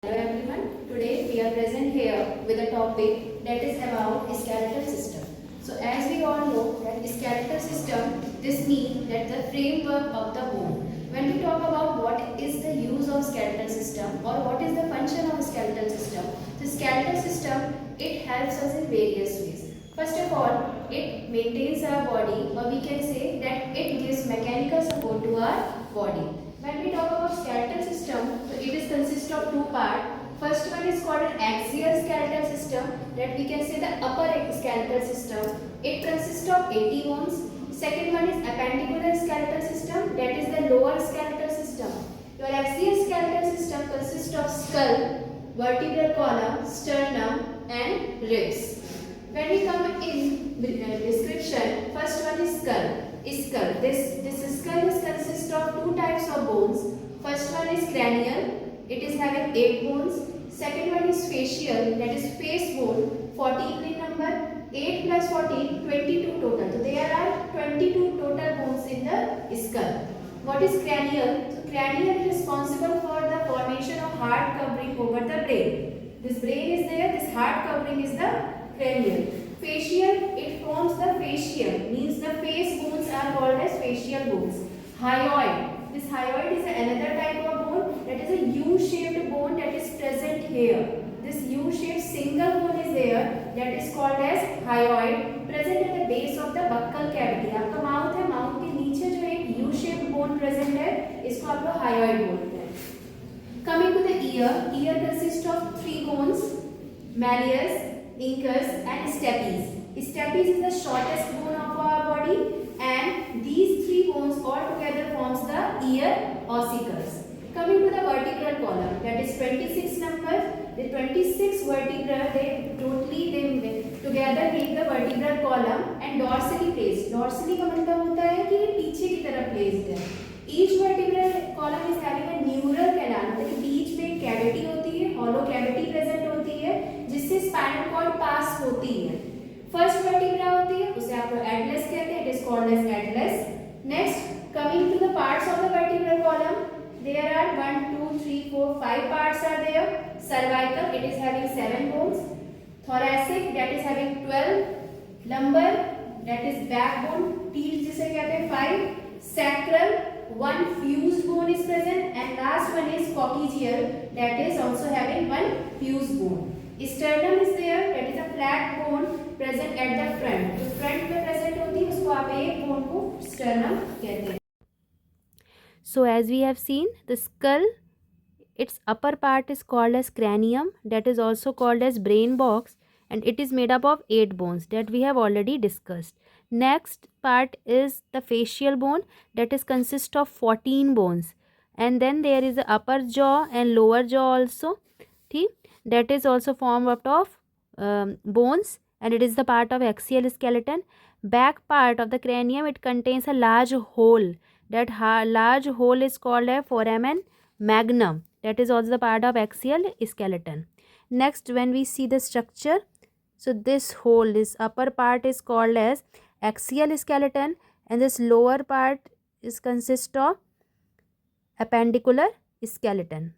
Hello everyone, today we are present here with a topic that is about skeletal system. So as we all know that skeletal system, this means that the framework of the bone. When we talk about what is the use of skeletal system or what is the function of skeletal system, the skeletal system, it helps us in various ways. First of all, it maintains our body, or we can say that it gives mechanical support to our body. When we talk about skeletal system, so it is consist of two parts. First one is called an axial skeletal system, that we can say the upper skeletal system. It consists of 80 bones. Second one is appendicular skeletal system, that is the lower skeletal system. Your axial skeletal system consists of skull, vertebral column, sternum and ribs. When we come in description, first one is skull. This skull is consist of two types of bones. First one is cranial. It is having 8 bones. Second one is facial. That is face bone. 14 in number. 8 plus 14, 22 total. So there are 22 total bones in the skull. What is cranial? So cranial is responsible for the formation of hard covering over the brain. This brain is there. This hard covering is the cranial. Facial, it forms the facial, means the face bones are called as facial bones. Hyoid, this hyoid is another type of bone, that is a U-shaped bone that is present here. This U-shaped single bone is there, that is called as hyoid, present at the base of the buccal cavity. आपका mouth है, mouth के नीचे जो एक U-shaped bone present है, इसको आप लोग hyoid बोलते हैं. Coming to the ear, ear consists of 3 bones, malleus, incus and stapes. Stapes is the shortest bone of our body, and these 3 bones all together forms the ear ossicles. Coming to the vertebral column, that is 26 number. The 26 vertebrae, they together make the vertebral column and dorsally placed. Dorsally का मतलब होता है कि पीछे की तरफ placed है. Each vertebral column is having a neural canal, मतलब कि बीच में कैविटी होती है, hollow cavity present होती है, जिससे स्पाइनल कॉर्ड पास होती है. फर्स्ट वर्टिब्रा होती है, उसे आप लोग एटलस कहते हैं. It is called as atlas. Next, coming to the parts of the vertebral column, there are 1 2 3 4 5 parts are there. Cervical, it is having 7 bones. thoracic, that is having 12. lumbar, that is backbone, teeth जिसे कहते हैं 5. sacral, 1 fused bone is present, and last one is coccygeal, that is also having 1 fused bone. Sternum is there, that is a flat bone present at the front. जो front में present होती है उसको आप एक bone को sternum कहते हैं. So as we have seen, the skull, its upper part is called as cranium, that is also called as brain box, and it is made up of 8 bones that we have already discussed. Next part is the facial bone, that is consist of 14 bones, and then there is the upper jaw and lower jaw also, that is also formed out of bones, and it is the part of axial skeleton. Back part of the cranium, it contains a large hole. That large hole is called a foramen magnum, that is also the part of axial skeleton. Next, when we see the structure, so this hole, this upper part is called as axial skeleton, and this lower part is consist of appendicular skeleton.